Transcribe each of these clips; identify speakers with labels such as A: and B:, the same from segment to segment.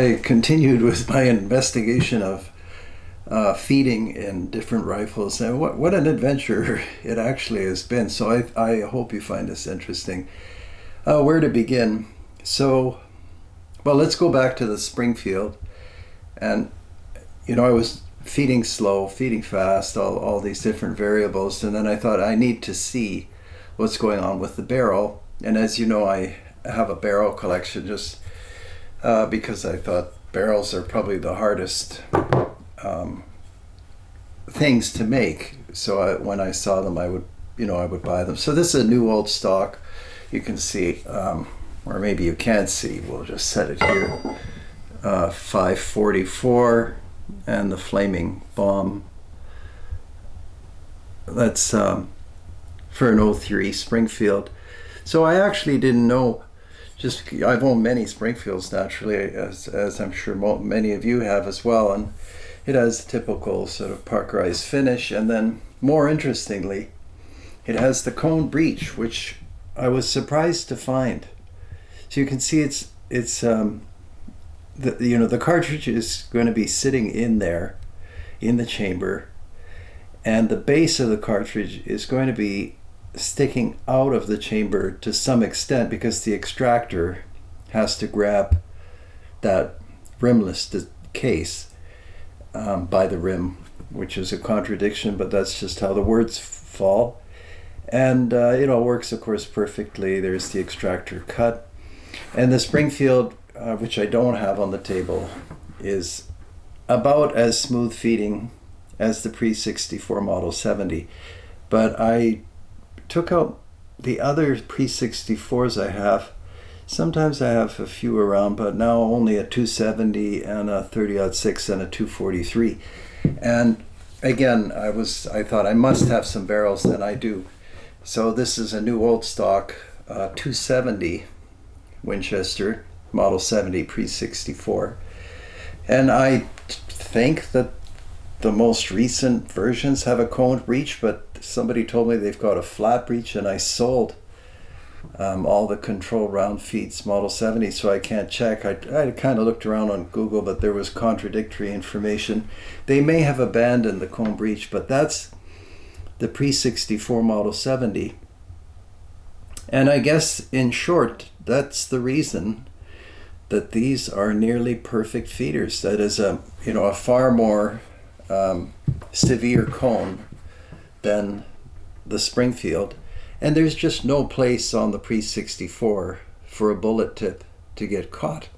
A: I continued with my investigation of feeding in different rifles, and what an adventure it actually has been. So I hope you find this interesting. Where to begin? So, well, let's go back to the Springfield. And, I was feeding slow, feeding fast, all these different variables. And then I thought I need to see what's going on with the barrel. And as you know, I have a barrel collection just because I thought barrels are probably the hardest things to make. So when I saw them, I would buy them. So this is a new old stock. You can see, or maybe you can't see. We'll just set it here. 544 and the flaming bomb. That's for an 03 Springfield. So I actually didn't know. I've owned many Springfields naturally, as I'm sure many of you have as well, and it has the typical sort of parkerized finish, and then more interestingly, it has the cone breech, which I was surprised to find. So you can see the cartridge is going to be sitting in there, in the chamber, and the base of the cartridge is going to be sticking out of the chamber to some extent because the extractor has to grab that rimless case by the rim, which is a contradiction, but that's just how the words fall. And it all works, of course, perfectly. There's the extractor cut. And the Springfield, which I don't have on the table, is about as smooth feeding as the pre-64 Model 70. But I took out the other pre-64s I have. Sometimes I have a few around, but now only a 270 and a 30-06 and a 243. And again, I thought I must have some barrels, and I do. So this is a new old stock 270 Winchester Model 70 pre-64. And I think that the most recent versions have a coned breech, but somebody told me they've got a flat breech, and I sold all the control round feeds Model 70, so I can't check. I kind of looked around on Google, but there was contradictory information. They may have abandoned the cone breech, but that's the pre-64 Model 70. And I guess, in short, that's the reason that these are nearly perfect feeders. That is a far more severe cone than the Springfield, and there's just no place on the pre-64 for a bullet tip to get caught.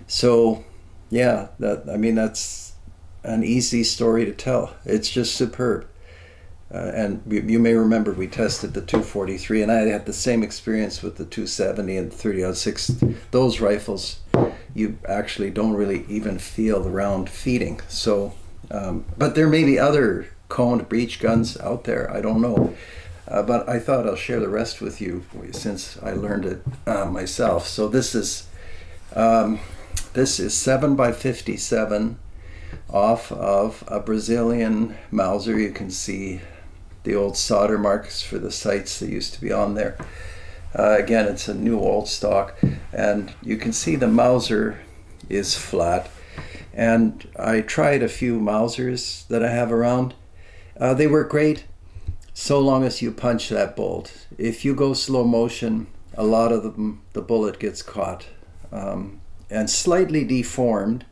A: So yeah, that's an easy story to tell. It's just superb. And you may remember we tested the 243, and I had the same experience with the 270 and the 30-06. Those rifles, you actually don't really even feel the round feeding. So, but there may be other coned breech guns out there. I don't know. But I thought I'll share the rest with you since I learned it myself. So this is 7x57 off of a Brazilian Mauser. You can see the old solder marks for the sights that used to be on there. Again, it's a new old stock, and you can see the Mauser is flat. And I tried a few Mausers that I have around. They work great so long as you punch that bolt. If you go slow motion, a lot of them, the bullet gets caught and slightly deformed,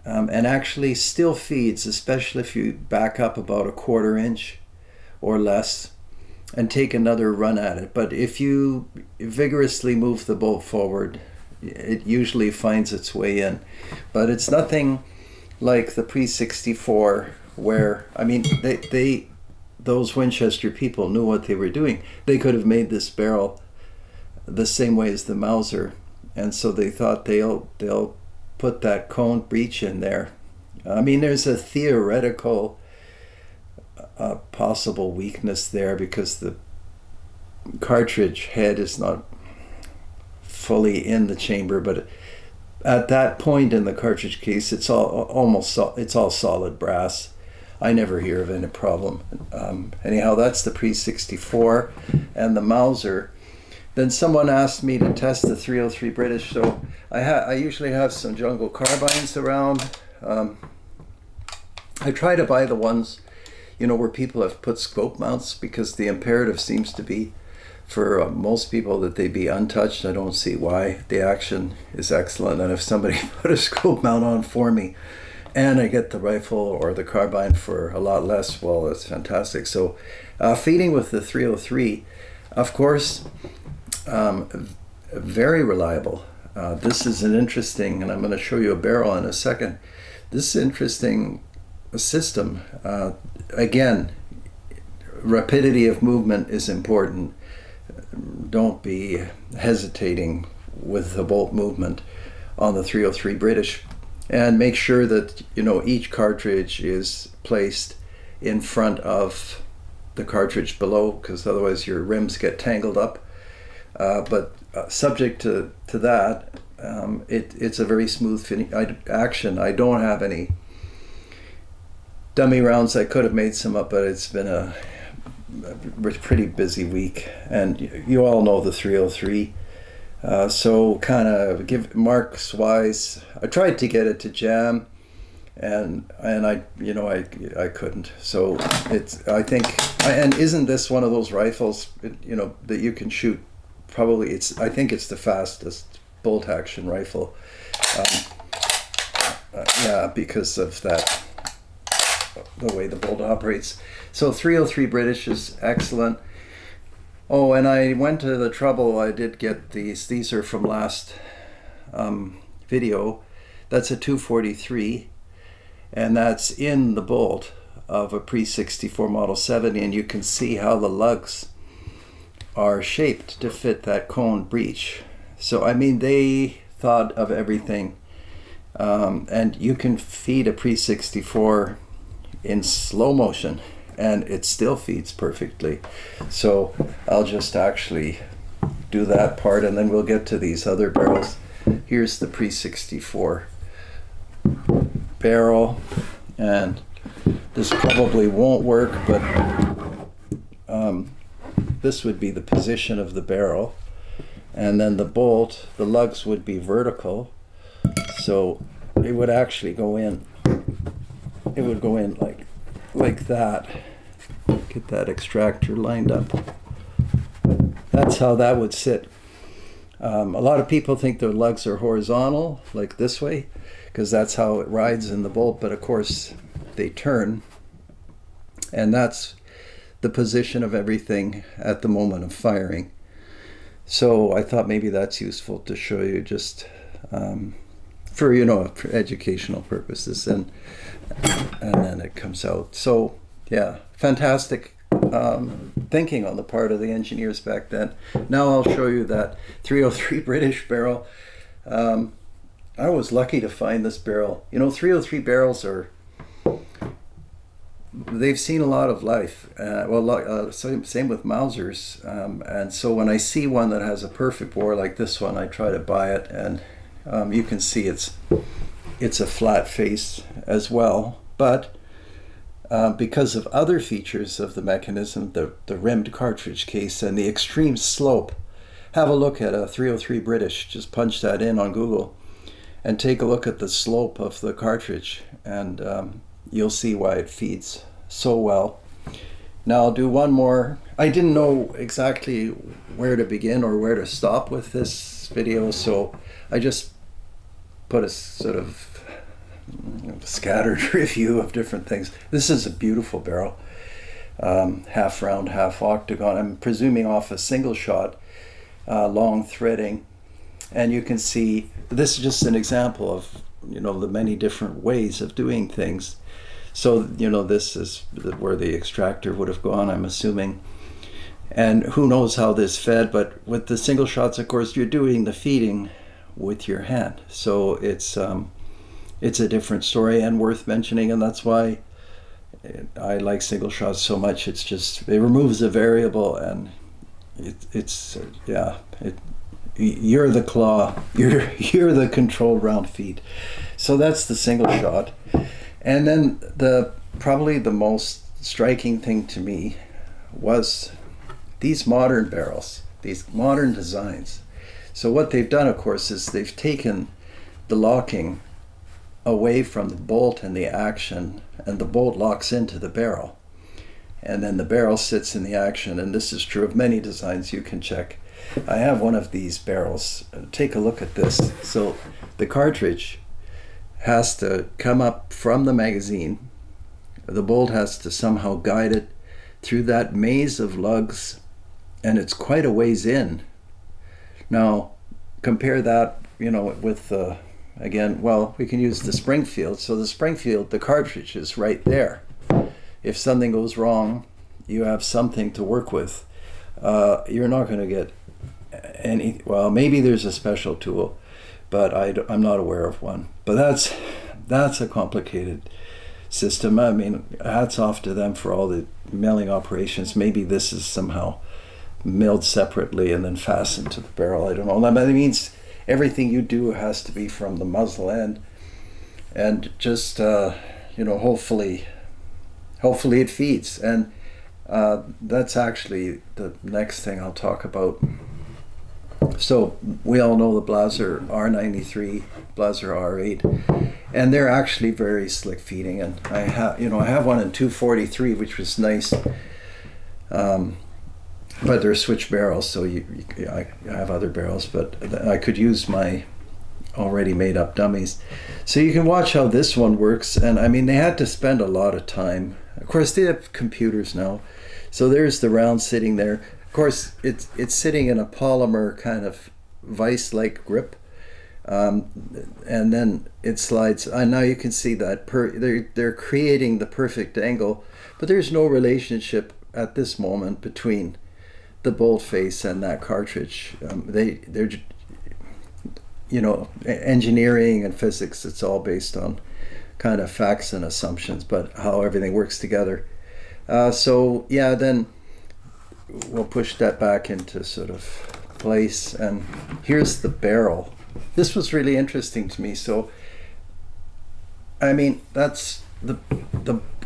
A: and actually still feeds, especially if you back up about a 1/4 inch or less and take another run at it. But if you vigorously move the bolt forward, it usually finds its way in. But it's nothing like the pre-64, where, those Winchester people knew what they were doing. They could have made this barrel the same way as the Mauser, and so they thought they'll put that cone breech in there. There's a theoretical possible weakness there because the cartridge head is not fully in the chamber, but at that point in the cartridge case, it's all solid brass. I never hear of any problem. Anyhow, that's the pre-64 and the Mauser. Then someone asked me to test the 303 British, so I usually have some jungle carbines around. I try to buy the ones, you know, where people have put scope mounts, because the imperative seems to be for most people that they be untouched. I don't see why. The action is excellent, and if somebody put a scope mount on for me and I get the rifle or the carbine for a lot less, well, it's fantastic. So feeding with the 303, of course, very reliable. This is an interesting, and I'm going to show you a barrel in a second. This is interesting system. Again, rapidity of movement is important. Don't be hesitating with the bolt movement on the 303 British, and make sure that, you know, each cartridge is placed in front of the cartridge below, because otherwise your rims get tangled up. But subject to that, it's a very smooth action. I don't have any dummy rounds. I could have made some up, but it's been a pretty busy week, and you all know the 303. So kind of give marks wise, I tried to get it to jam, and I, you know, I couldn't. So it's, I think, and isn't this one of those rifles, you know, that you can shoot? Probably I think it's the fastest bolt action rifle. Yeah, because of that, the way the bolt operates. So 303 British is excellent. Oh, and I went to the trouble, I did get the Steezer from last video. That's a 243, and that's in the bolt of a pre-64 Model 70, and you can see how the lugs are shaped to fit that cone breech. So I mean, they thought of everything, and you can feed a pre-64 in slow motion and it still feeds perfectly. So I'll just actually do that part, and then we'll get to these other barrels. Here's the pre-64 barrel, and this probably won't work, but this would be the position of the barrel, and then the bolt, the lugs would be vertical, so it would actually go in. It would go in like that. Get that extractor lined up. That's how that would sit. A lot of people think their lugs are horizontal, like this way, because that's how it rides in the bolt, but of course they turn, and that's the position of everything at the moment of firing. So I thought maybe that's useful to show you, just for, you know, for educational purposes, and then it comes out. So yeah, fantastic thinking on the part of the engineers back then. Now I'll show you that 303 British barrel. I was lucky to find this barrel. You know, 303 barrels they've seen a lot of life. Same with Mausers. And so when I see one that has a perfect bore like this one, I try to buy it, and you can see it's a flat face as well, but because of other features of the mechanism, the rimmed cartridge case and the extreme slope. Have a look at a 303 British, just punch that in on Google and take a look at the slope of the cartridge, and you'll see why it feeds so well. Now I'll do one more. I didn't know exactly where to begin or where to stop with this video, so I just put a sort of scattered review of different things. This is a beautiful barrel, half round, half octagon. I'm presuming off a single shot, long threading, and you can see this is just an example of, you know, the many different ways of doing things. So, you know, this is where the extractor would have gone, I'm assuming, and who knows how this fed. But with the single shots, of course, you're doing the feeding with your hand, so it's a different story and worth mentioning, and that's why I like single shots so much. It's just, it removes a variable, and you're the claw, you're the controlled round feed. So that's the single shot. And then probably the most striking thing to me was these modern barrels, these modern designs. So what they've done, of course, is they've taken the locking away from the bolt and the action, and the bolt locks into the barrel. And then the barrel sits in the action, and this is true of many designs. You can check. I have one of these barrels. Take a look at this. So the cartridge has to come up from the magazine. The bolt has to somehow guide it through that maze of lugs, and it's quite a ways in. Now, compare that, with again, well, we can use the Springfield. So the Springfield, the cartridge is right there. If something goes wrong, you have something to work with. You're not going to get any, well, maybe there's a special tool, but I'm not aware of one. But that's a complicated system. I mean, hats off to them for all the milling operations. Maybe this is somehow milled separately and then fastened to the barrel. I don't know. But it means everything you do has to be from the muzzle end, and just hopefully it feeds. And that's actually the next thing I'll talk about. So we all know the Mauser R93, Mauser R8, and they're actually very slick feeding. And I have one in 243, which was nice. But they're switch barrels, so I have other barrels, but I could use my already made up dummies. So you can watch how this one works. And I mean, they had to spend a lot of time. Of course, they have computers now. So there's the round sitting there. Of course, it's sitting in a polymer kind of vice-like grip. And then it slides. Now you can see that they're creating the perfect angle, but there's no relationship at this moment between the bolt face and that cartridge. They're engineering and physics, it's all based on kind of facts and assumptions, but how everything works together. So yeah, then we'll push that back into sort of place, and here's the barrel. This was really interesting to me. So I mean, that's the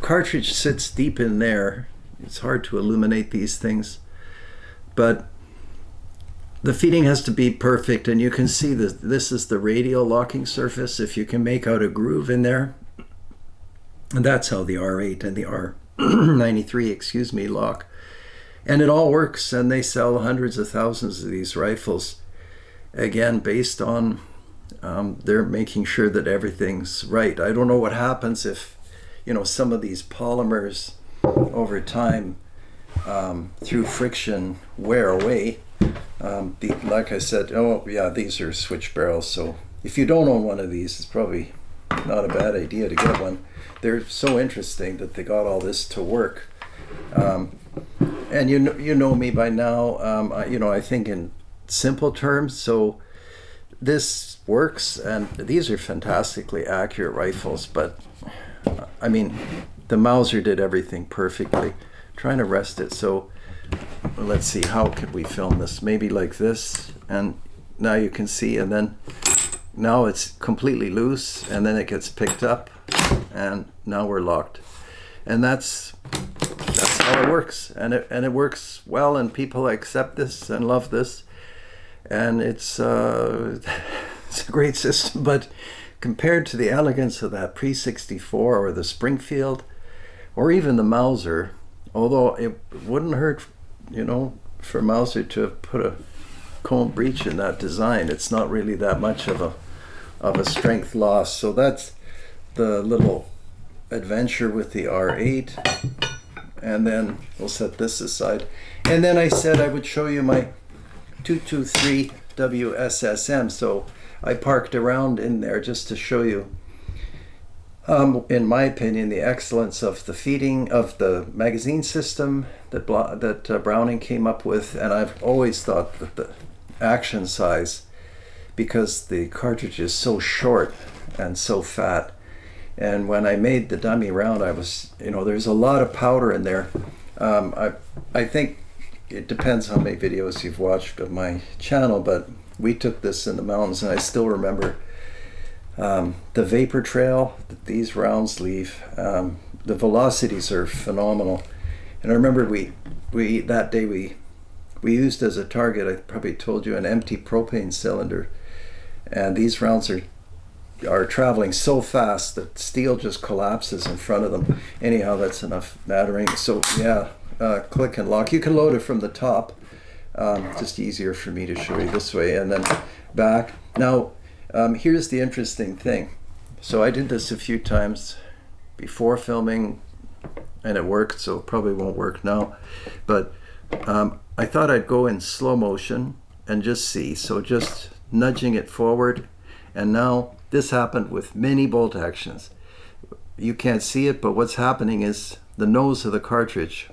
A: cartridge sits deep in there. It's hard to illuminate these things, but the feeding has to be perfect, and you can see this is the radial locking surface. If you can make out a groove in there, and that's how the R8 and the R93, lock. And it all works, and they sell hundreds of thousands of these rifles, again, based on they're making sure that everything's right. I don't know what happens if, some of these polymers over time, through friction, wear away. Like I said, these are switch barrels, so if you don't own one of these, it's probably not a bad idea to get one. They're so interesting that they got all this to work. And you know me by now. I think in simple terms. So this works, and these are fantastically accurate rifles. But I mean, the Mauser did everything perfectly. Trying to rest it. So let's see, how could we film this? Maybe like this, and now you can see, and then now it's completely loose, and then it gets picked up, and now we're locked. And that's how it works, and it works well, and people accept this and love this, and it's a great system. But compared to the elegance of that Pre-64 or the Springfield or even the Mauser, although it wouldn't hurt, for Mauser to have put a cone breech in that design, it's not really that much of a strength loss. So that's the little adventure with the R8, and then we'll set this aside. And then I said I would show you my 223 WSSM. So I parked around in there just to show you, in my opinion, the excellence of the feeding of the magazine system that Browning came up with. And I've always thought that the action size, because the cartridge is so short and so fat, and when I made the dummy round, I was, there's a lot of powder in there. I think it depends how many videos you've watched of my channel, but we took this in the mountains, and I still remember the vapor trail that these rounds leave. The velocities are phenomenal. And I remember we that day we we used as a target, I probably told you, an empty propane cylinder, and these rounds are traveling so fast that steel just collapses in front of them. Anyhow, that's enough mattering. So yeah, click and lock. You can load it from the top. Just easier for me to show you this way, and then back. Now, here's the interesting thing. So I did this a few times before filming, and it worked, so it probably won't work now. But I thought I'd go in slow motion and just see. So just nudging it forward, and now this happened with many bolt actions. You can't see it, but what's happening is the nose of the cartridge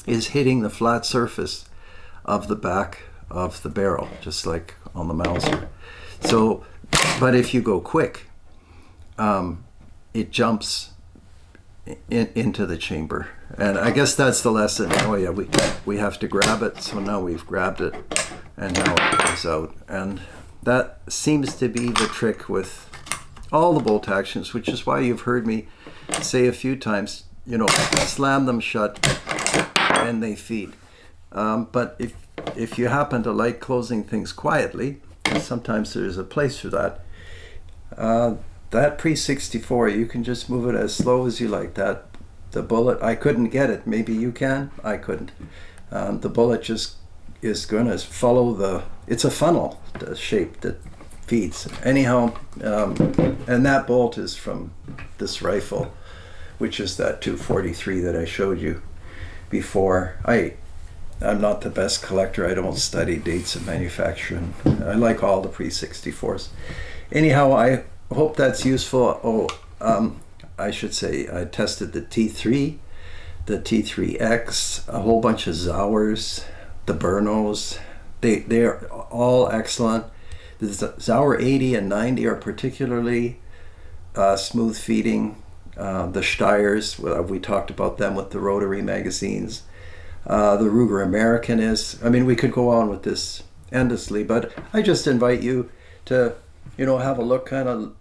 A: is hitting the flat surface of the back of the barrel, just like on the Mauser. So, but if you go quick, it jumps into the chamber. And I guess that's the lesson. Oh yeah, we have to grab it. So now we've grabbed it, and now it comes out. And that seems to be the trick with all the bolt actions, which is why you've heard me say a few times, you know, slam them shut and they feed. But if you happen to like closing things quietly, and sometimes there's a place for that, that pre-64, you can just move it as slow as you like. That the bullet, I couldn't get it. Maybe you can. I couldn't. The bullet just is going to follow it's a funnel, the shape that feeds. Anyhow, and that bolt is from this rifle, which is that 243 that I showed you before. I'm not the best collector. I don't study dates of manufacturing. I like all the pre-64s. Anyhow, I hope that's useful. I should say I tested the T3, the T3X, a whole bunch of Zaurs, the Bernos. They are all excellent. The Zauer 80 and 90 are particularly smooth feeding. The Steyrs, we talked about them with the rotary magazines. The Ruger American is, I mean, we could go on with this endlessly, but I just invite you to, you know, have a look, kind of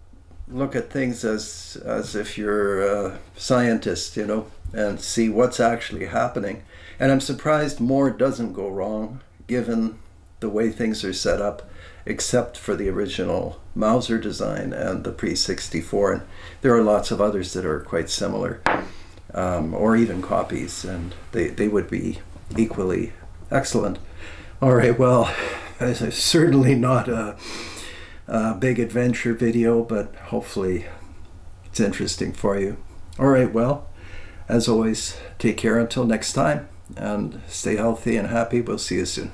A: look at things as if you're a scientist, you know, and see what's actually happening. And I'm surprised more doesn't go wrong given the way things are set up, except for the original Mauser design and the pre-64. And there are lots of others that are quite similar, or even copies, and they would be equally excellent. All right, well, it's certainly not a big adventure video, but hopefully it's interesting for you. All right, well, as always, take care until next time, and stay healthy and happy. We'll see you soon.